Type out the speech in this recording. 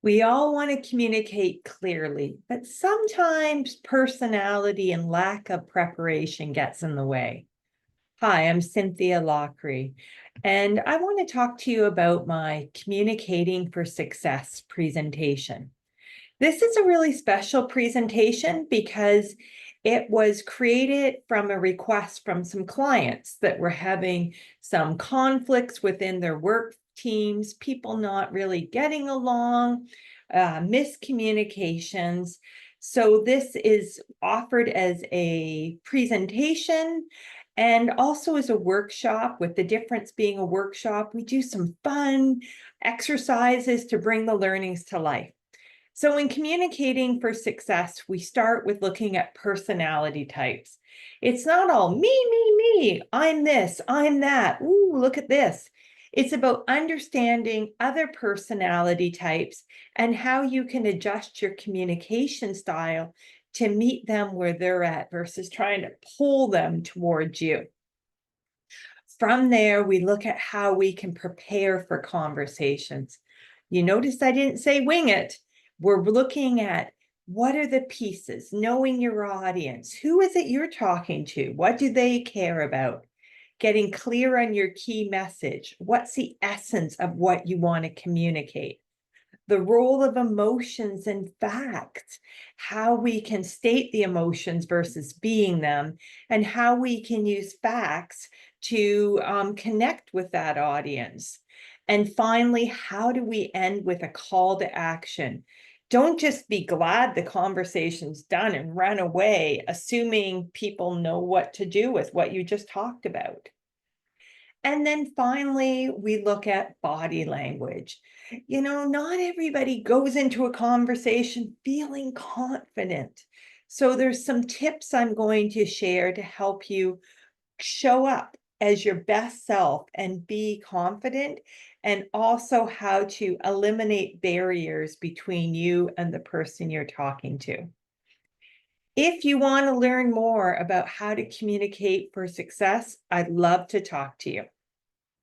We all want to communicate clearly, but sometimes personality and lack of preparation gets in the way. Hi, I'm Cynthia Lockery, and I want to talk to you about my Communicating for Success presentation. This is a really special presentation because it was created from a request from some clients that were having some conflicts within their work teams, people not really getting along, miscommunications. So this is offered as a presentation and also as a workshop. With the difference being a workshop, we do some fun exercises to bring the learnings to life. So in communicating for success, we start with looking at personality types. It's not all me, I'm this, I'm that. Ooh, look at this. It's about understanding other personality types and how you can adjust your communication style to meet them where they're at versus trying to pull them towards you. From there, we look at how we can prepare for conversations. You notice I didn't say wing it. We're looking at what are the pieces, knowing your audience. Who is it you're talking to? What do they care about? Getting clear on your key message. What's the essence of what you want to communicate? The role of emotions and facts, how we can state the emotions versus being them, and how we can use facts to connect with that audience. And finally, how do we end with a call to action? Don't just be glad the conversation's done and run away, assuming people know what to do with what you just talked about. And then finally, we look at body language. Not everybody goes into a conversation feeling confident. So there's some tips I'm going to share to help you show up as your best self and be confident, and also how to eliminate barriers between you and the person you're talking to. If you want to learn more about how to communicate for success, I'd love to talk to you.